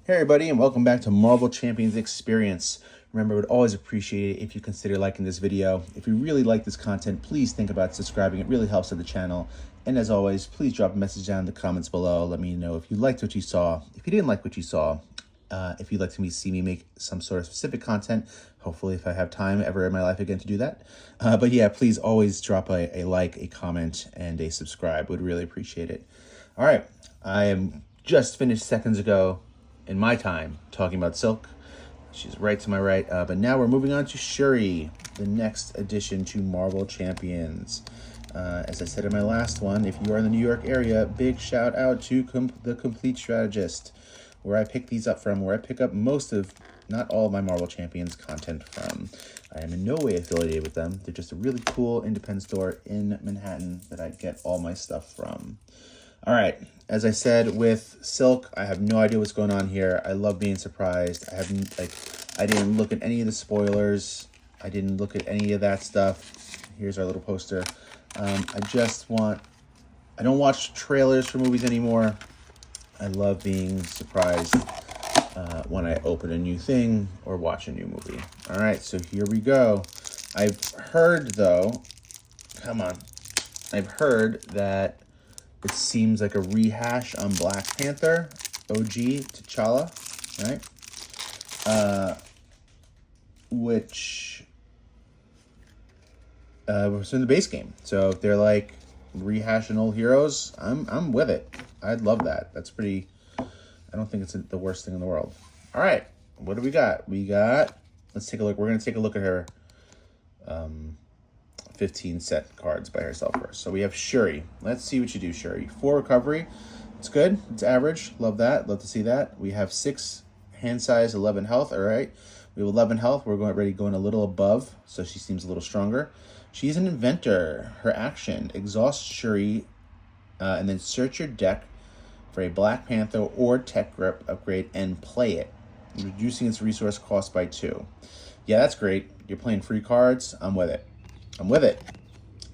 Hey everybody, and welcome back to Marvel Champions Experience. Remember, I would always appreciate it if you consider liking this video. If you really like this content, please think about subscribing. It really helps out the channel. And as always, please drop a message down in the comments below. Let me know if you liked what you saw, if you didn't like what you saw, if you'd like to see me make some sort of specific content. Hopefully, if I have time ever in my life again to do that. But yeah, please always drop a like, a comment, and a subscribe. Would really appreciate it. All right, I am just finished seconds ago in my time talking about Silk. She's right to my right. But now we're moving on to Shuri, the next addition to Marvel Champions. As I said in my last one, if you are in the New York area, big shout out to the Complete Strategist, where I pick these up from, where I pick up most of, not all of my Marvel Champions content from. I am in no way affiliated with them. They're just a really cool independent store in Manhattan that I get all my stuff from. All right, as I said with Silk, I have no idea what's going on here. I love being surprised. I didn't look at any of the spoilers. I didn't look at any of that stuff. Here's our little poster. I don't watch trailers for movies anymore. I love being surprised when I open a new thing or watch a new movie. All right, so here we go. I've heard that it seems like a rehash on Black Panther, OG T'Challa, right? Which was in the base game. So if they're like rehashing old heroes, I'm with it. I'd love that. That's pretty. I don't think it's the worst thing in the world. All right, what do we got? Let's take a look. We're gonna take a look at her 15 set cards by herself first. So we have Shuri. Let's see what you do, Shuri. 4 recovery. It's good. It's average. Love that. Love to see that. We have 6 hand size, 11 health. All right. We have 11 health. We're going a little above, so she seems a little stronger. She's an inventor. Her action: exhaust Shuri, and then search your deck for a Black Panther or Tech Grip upgrade and play it, reducing its resource cost by 2. Yeah, that's great. You're playing free cards. I'm with it.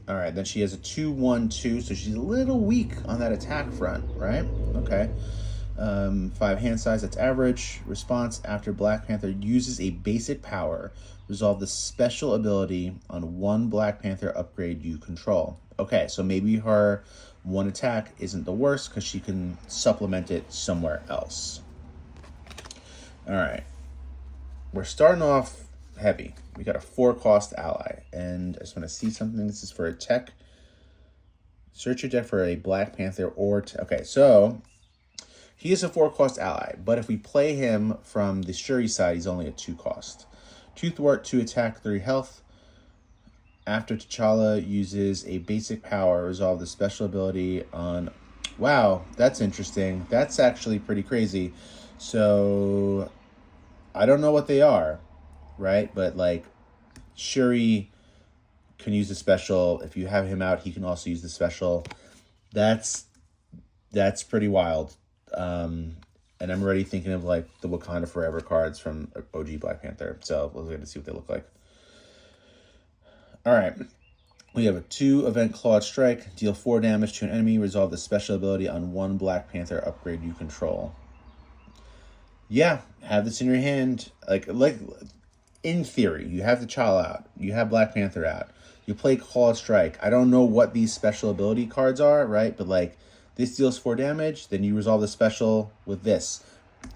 All right, then she has a 2/1/2, so she's a little weak on that attack front, right? Okay. 5 hand size, that's average. Response: after Black Panther uses a basic power, resolve the special ability on one Black Panther upgrade you control. Okay, so maybe her one attack isn't the worst because she can supplement it somewhere else. All right. We're starting off heavy. We got a 4-cost ally, and I just want to see something. This is for a tech. Search your deck for a Black Panther or okay, so he is a 4-cost ally, but if we play him from the Shuri side, he's only a 2-cost. 2 thwart, 2 attack, 3 health. After T'Challa uses a basic power, resolve the special ability on. Wow, that's interesting. That's actually pretty crazy. So I don't know what they are, right? But like Shuri can use the special. If you have him out, he can also use the special. That's pretty wild. And I'm already thinking of like the Wakanda Forever cards from OG Black Panther. So we're going to see what they look like. All right. We have a 2 event clawed strike. Deal 4 damage to an enemy. Resolve the special ability on one Black Panther upgrade you control. Yeah, have this in your hand. Like in theory, you have T'Challa out. You have Black Panther out. You play Clawed Strike. I don't know what these special ability cards are, right? But like this deals 4 damage. Then you resolve the special with this.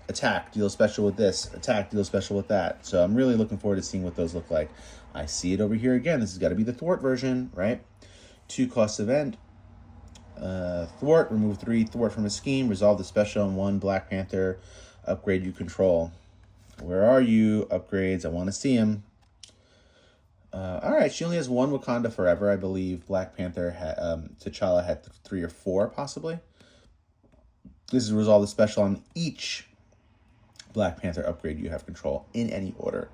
Attack, deal special with this. Attack, deal special with that. So I'm really looking forward to seeing what those look like. I see it over here again. This has got to be the thwart version, right? 2-cost event. Thwart, remove 3 thwart from a scheme. Resolve the special on one Black Panther upgrade you control. Where are you? Upgrades. I want to see him. All right. She only has 1 Wakanda Forever. I believe Black Panther T'Challa had 3 or 4 possibly. This is resolve the special on each Black Panther upgrade you have control in any order.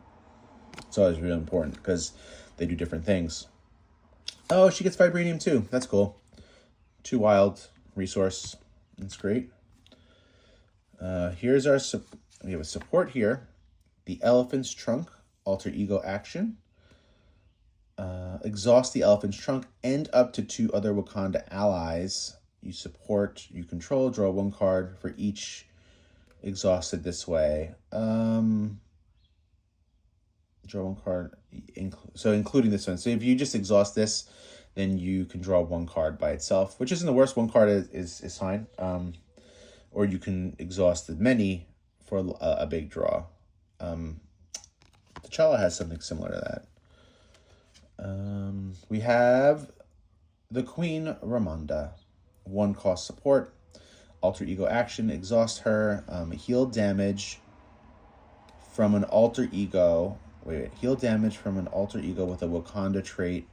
It's always really important because they do different things. Oh, she gets Vibranium too. That's cool. 2 wild resource. That's great. Here's our we have a support here. The Elephant's Trunk, alter ego action. Exhaust the Elephant's Trunk and up to 2 other Wakanda allies you support, you control. Draw 1 card for each exhausted this way. Draw one card, so including this one. So if you just exhaust this, then you can draw one card by itself, which isn't the worst. One card is fine. Or you can exhaust the many for a big draw. T'Challa has something similar to that. We have the Queen Ramonda. 1 cost support. Alter ego action. Exhaust her. Heal damage from an alter ego. Heal damage from an alter ego with a Wakanda trait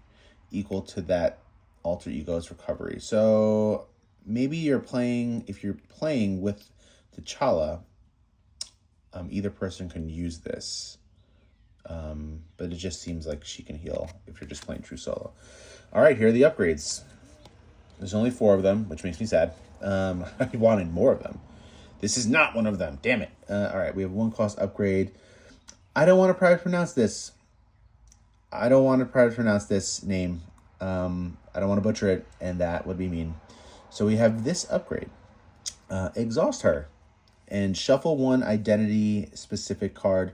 equal to that alter ego's recovery. So maybe if you're playing with T'Challa, either person can use this. But it just seems like she can heal if you're just playing true solo. All right, here are the upgrades. There's only 4 of them, which makes me sad. I wanted more of them. This is not one of them. Damn it. All right, we have 1 cost upgrade. I don't want to try to pronounce this. I don't want to try to pronounce this name. I don't want to butcher it, and that would be mean. So we have this upgrade. Exhaust her and shuffle 1 identity-specific card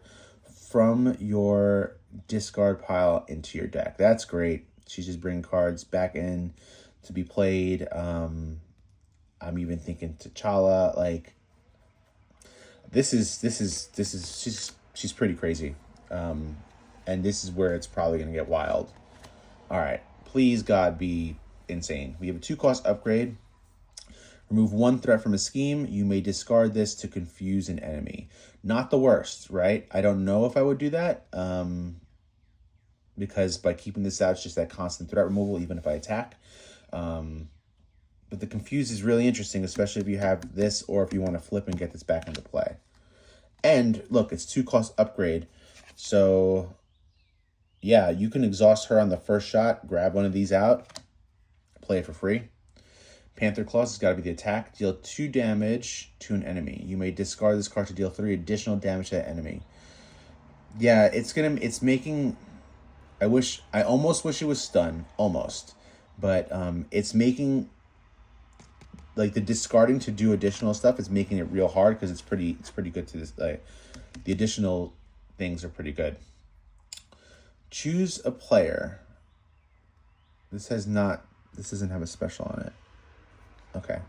from your discard pile into your deck. That's great. She's just bringing cards back in to be played. I'm even thinking T'Challa. Like, she's pretty crazy. And this is where it's probably going to get wild. All right. Please, God, be insane. We have a 2 cost upgrade. Remove 1 threat from a scheme. You may discard this to confuse an enemy. Not the worst, right? I don't know if I would do that. Because by keeping this out, it's just that constant threat removal, even if I attack. But the confuse is really interesting, especially if you have this or if you want to flip and get this back into play. And look, it's 2 cost upgrade. So yeah, you can exhaust her on the first shot, grab one of these out, play it for free. Panther Claws has got to be the attack. Deal 2 damage to an enemy. You may discard this card to deal 3 additional damage to that enemy. Yeah, it's making, I almost wish it was stun, almost. But it's making, like, the discarding to do additional stuff is making it real hard because it's pretty good to this. Like, the additional things are pretty good. Choose a player. This doesn't have a special on it. Okay.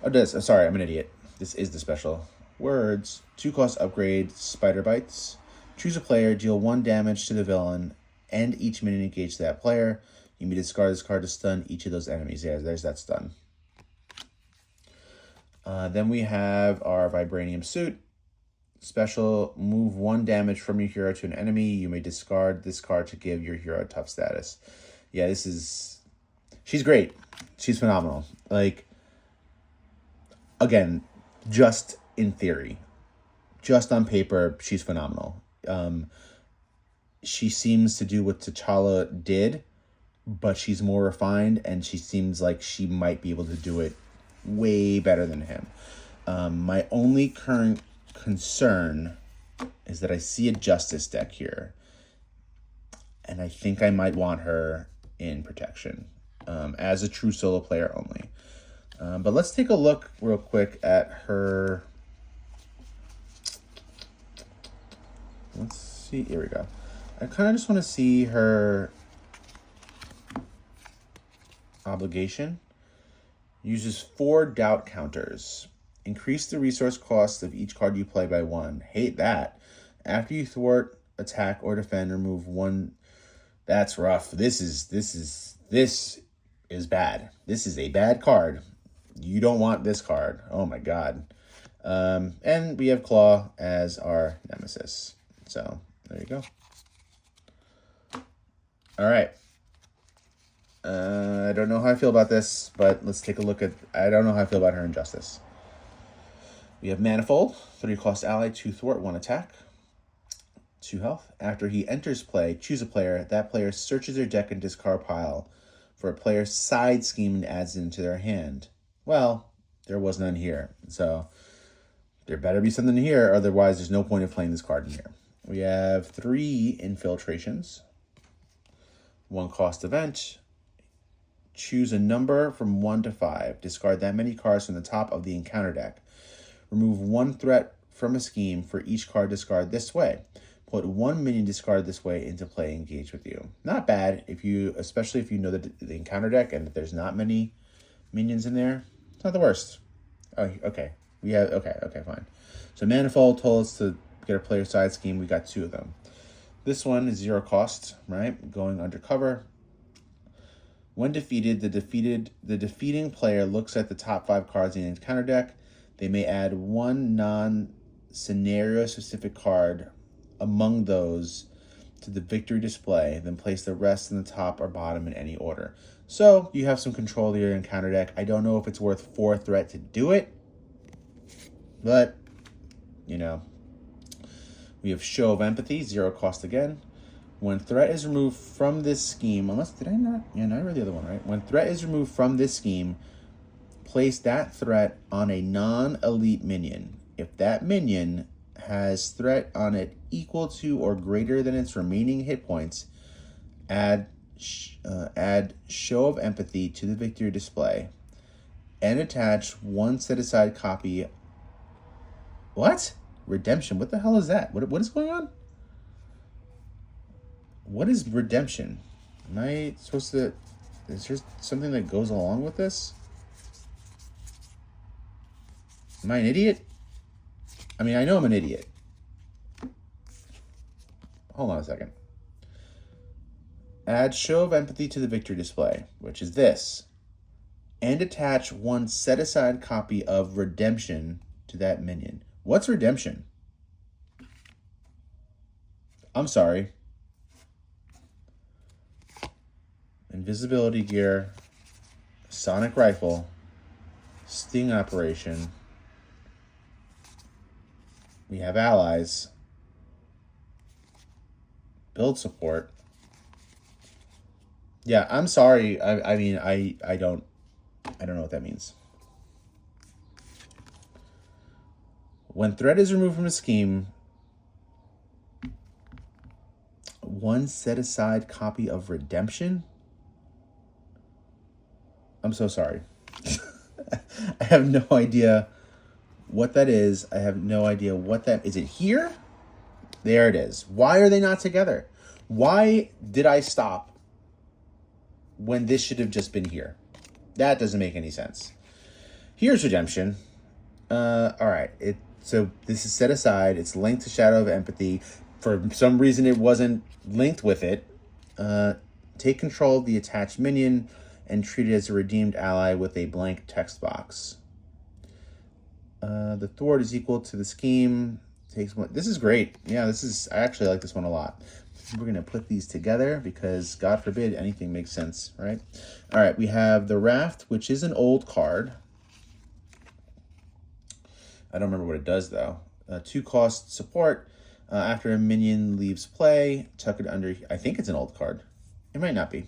Oh, it does. Sorry, I'm an idiot. This is the special. Words. 2 cost upgrade. Spider Bites. Choose a player. Deal 1 damage to the villain. End each minion engaged to that player. You may discard this card to stun each of those enemies. Yeah, there's that stun. Then we have our Vibranium Suit. Special, move 1 damage from your hero to an enemy. You may discard this card to give your hero tough status. Yeah, she's great. She's phenomenal. Like, again, just in theory, just on paper, she's phenomenal. She seems to do what T'Challa did, but she's more refined, and she seems like she might be able to do it way better than him. My only current concern is that I see a Justice deck here, and I think I might want her in protection as a true solo player only. But let's take a look real quick at her. Let's see. Here we go. I kind of just want to see her obligation. Uses 4 doubt counters. Increase the resource cost of each card you play by 1. Hate that. After you thwart, attack, or defend, remove 1. That's rough. This is bad. This is a bad card. You don't want this card. Oh my god. And we have Claw as our nemesis. So there you go. All right. I don't know how I feel about this, but let's take a look at. I don't know how I feel about her Injustice. We have Manifold, 3 cost ally, 2 thwart, 1 attack, 2 health. After he enters play, choose a player. That player searches their deck and discard pile for a player's side scheme and adds it into their hand. Well, there was none here, so there better be something here. Otherwise, there's no point of playing this card in here. We have 3 infiltrations, 1 cost event. Choose a number from 1 to 5. Discard that many cards from the top of the encounter deck. Remove one threat from a scheme for each card discarded this way. Put one minion discarded this way into play, engage with you. Not bad, especially if you know the encounter deck and that there's not many minions in there. It's not the worst. Oh, okay. Okay, fine. So Manifold told us to get a player side scheme. We got 2 of them. This one is 0 cost, right? Going undercover. When defeated, the defeating player looks at the top 5 cards in the encounter deck. They may add 1 non-scenario specific card among those to the victory display, then place the rest in the top or bottom in any order. So you have some control of your encounter deck. I don't know if it's worth 4 threat to do it, but we have Show of Empathy, 0 cost again. When threat is removed from this scheme, I read the other one, right? When threat is removed from this scheme, place that threat on a non-elite minion. If that minion has threat on it equal to or greater than its remaining hit points, add Show of Empathy to the victory display and attach 1 set-aside copy. What? Redemption? What the hell is that? What is going on? What is redemption? Am I supposed to... Is there something that goes along with this? Am I an idiot? I mean, I know I'm an idiot. Hold on a second. Add Show of Empathy to the victory display, which is this, and attach 1 set-aside copy of Redemption to that minion. What's Redemption? I'm sorry. Invisibility Gear, Sonic Rifle, Sting Operation. We have allies. Build support. Yeah, I'm sorry. I mean, I don't know what that means. When threat is removed from a scheme, 1 set-aside copy of Redemption? I'm so sorry. I have no idea what that is. I have no idea what that... Is it here? There it is. Why are they not together? Why did I stop when this should have just been here? That doesn't make any sense. Here's Redemption. All right. So this is set aside. It's linked to Shadow of Empathy. For some reason, it wasn't linked with it. Take control of the attached minion and treat it as a redeemed ally with a blank text box. The thwart is equal to the scheme. Takes one. This is great. Yeah, I actually like this one a lot. We're going to put these together because, God forbid, anything makes sense, right? All right, we have the Raft, which is an old card. I don't remember what it does, though. 2 cost support. After a minion leaves play, tuck it under... I think it's an old card. It might not be.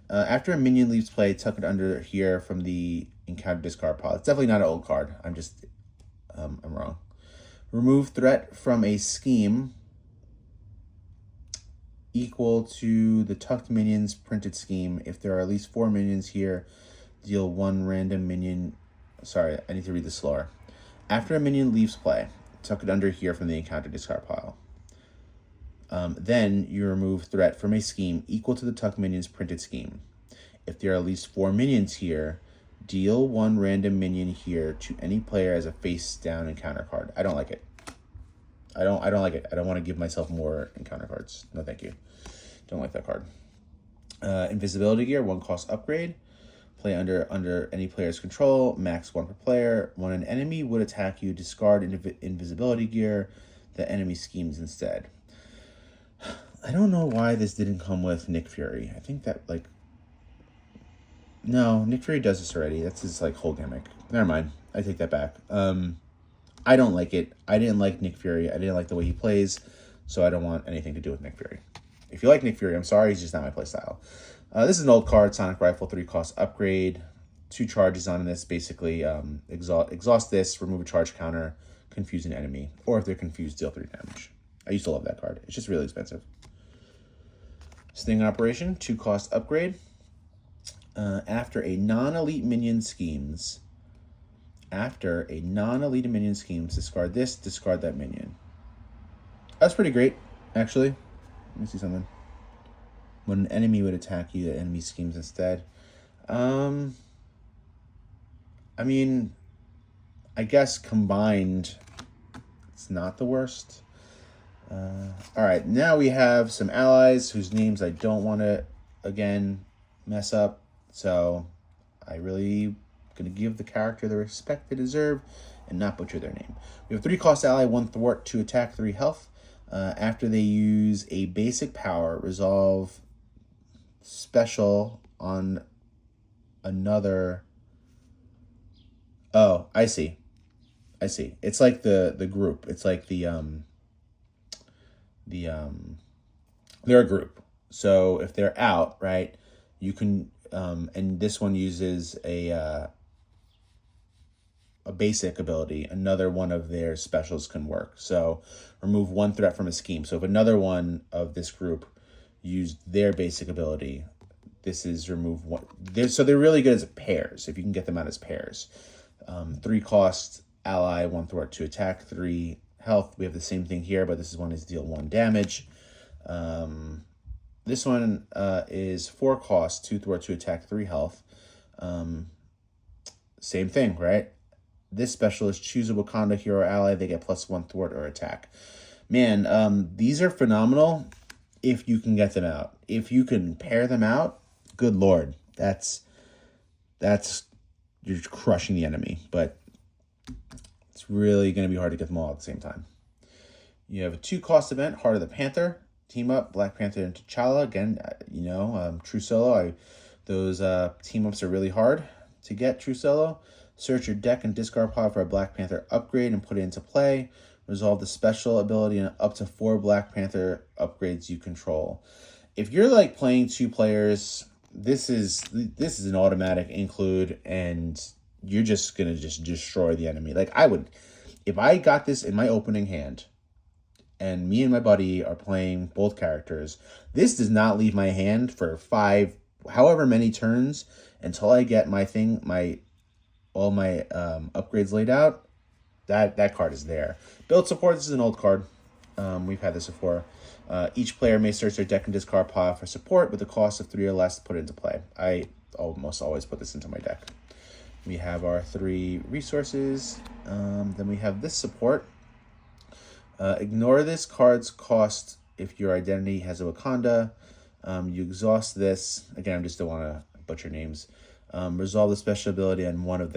After a minion leaves play, tuck it under here from the encounter discard pile. It's definitely not an old card. I'm wrong. Remove threat from a scheme equal to the tucked minions printed scheme. If there are at least 4 minions here, deal 1 random minion. Sorry, I need to read this slower. After a minion leaves play, tuck it under here from the encounter discard pile. Then you remove threat from a scheme equal to the tucked minions printed scheme. If there are at least 4 minions here, deal 1 random minion here to any player as a face down encounter card. I don't like it. I don't like it. I don't want to give myself more encounter cards. No, thank you. Don't like that card. Invisibility Gear, 1 cost upgrade. Play under any player's control, max 1 per player. When an enemy would attack you, discard Invisibility Gear. The enemy schemes instead. I don't know why this didn't come with Nick Fury. I think that, no, Nick Fury does this already. That's his, whole gimmick. Never mind. I take that back. I don't like it. I didn't like Nick Fury. I didn't like the way he plays, so I don't want anything to do with Nick Fury. If you like Nick Fury, I'm sorry, he's just not my playstyle. This is an old card, Sonic Rifle, 3 cost upgrade. 2 charges on this, basically exhaust this, remove a charge counter, confuse an enemy, or if they're confused, deal 3 damage. I used to love that card. It's just really expensive. Sting Operation, 2 cost upgrade. After a non-elite minion schemes, After a non-elite minion schemes, discard this, discard that minion. That's pretty great, actually. Let me see something. When an enemy would attack you, the enemy schemes instead. I mean, I guess combined, it's not the worst. All right, now we have some allies whose names I don't want to, again, mess up. So I really going to give the character the respect they deserve and not butcher their name. We have 3 cost ally, 1 thwart, 2 attack, 3 health. After they use a basic power, resolve special on another. Oh, I see. It's like the group. It's like they're a group. So if they're out, right, you can and this one uses a basic ability, another one of their specials can work. So remove 1 threat from a scheme. So if another one of this group used their basic ability, this is remove 1. So they're really good as pairs, if you can get them out as pairs. 3 cost ally, 1 thwart, 2 attack, 3 health. We have the same thing here, but this one is deal 1 damage. This one is 4 cost, 2 thwart, 2 attack, 3 health. Same thing, right? This special is choose a Wakanda hero ally. They get +1 thwart or attack. Man, these are phenomenal if you can get them out. If you can pair them out, good lord, that's you're crushing the enemy. But it's really going to be hard to get them all at the same time. You have a 2 cost event, Heart of the Panther. Team up, Black Panther and T'Challa. Again, true solo. Those team ups are really hard to get true solo. Search your deck and discard pile for a Black Panther upgrade and put it into play. Resolve the special ability and up to 4 Black Panther upgrades you control. If you're like playing 2 players, this is an automatic include, and you're just gonna destroy the enemy. Like I would, if I got this in my opening hand, and me and my buddy are playing both characters, this does not leave my hand for 5, however many turns until I get all my upgrades laid out. That card is there. Build support. This is an old card. We've had this before. Each player may search their deck and discard pile for support with a cost of 3 or less to put it into play. I almost always put this into my deck. We have our 3 resources. Then we have this support. Ignore this card's cost if your identity has a Wakanda. You exhaust this. Again, I just don't want to butcher names. Resolve the special ability on one of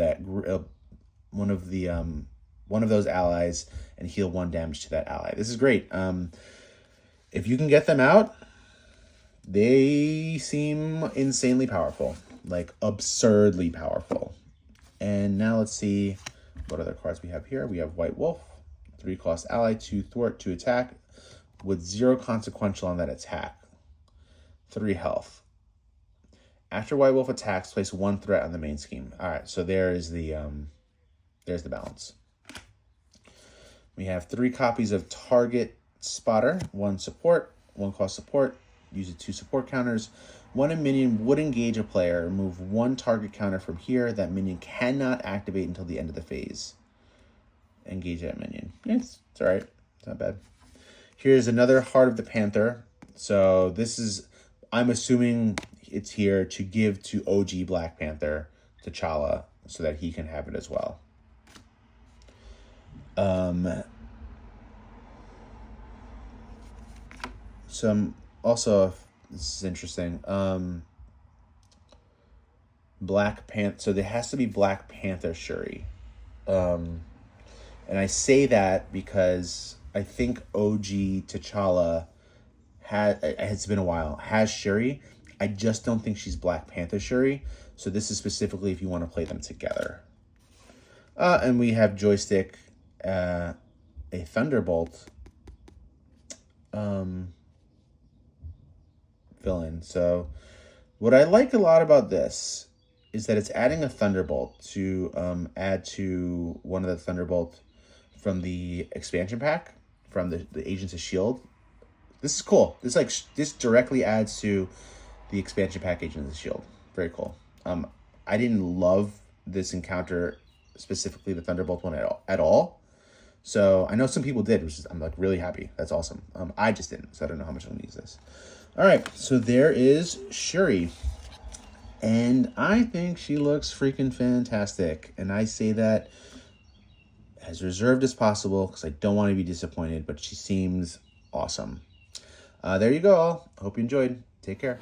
those allies and heal 1 damage to that ally. This is great. If you can get them out, they seem insanely powerful, like absurdly powerful. And now let's see what other cards we have here. We have White Wolf, 3 cost ally, 2 thwart, 2 attack, with 0 consequential on that attack, 3 health. After White Wolf attacks, place 1 threat on the main scheme. All right, so there's the balance. We have 3 copies of Target Spotter, 1 support, 1 cost support. Use it 2 support counters. When a minion would engage a player, remove 1 target counter from here. That minion cannot activate until the end of the phase. Engage that minion. It's all right. It's not bad. Here's another Heart of the Panther. So this is, I'm assuming it's here to give to OG Black Panther, T'Challa, so that he can have it as well. Also, this is interesting. Black Panther. So there has to be Black Panther Shuri. And I say that because I think OG T'Challa it's been a while, has Shuri. I just don't think she's Black Panther Shuri. So this is specifically if you want to play them together. And we have Joystick, a Thunderbolt villain. So what I like a lot about this is that it's adding a Thunderbolt to add to one of the Thunderbolt from the expansion pack from the Agents of Sheild. This is cool. This directly adds to the expansion pack Agents of Sheild. Very cool. I didn't love this encounter specifically the Thunderbolt one at all. So I know some people did, which is, I'm like really happy. That's awesome. I just didn't, so I don't know how much I'm gonna use this. All right, so there is Shuri. And I think she looks freaking fantastic. And I say that as reserved as possible because I don't want to be disappointed, but she seems awesome. There you go, all. Hope you enjoyed. Take care.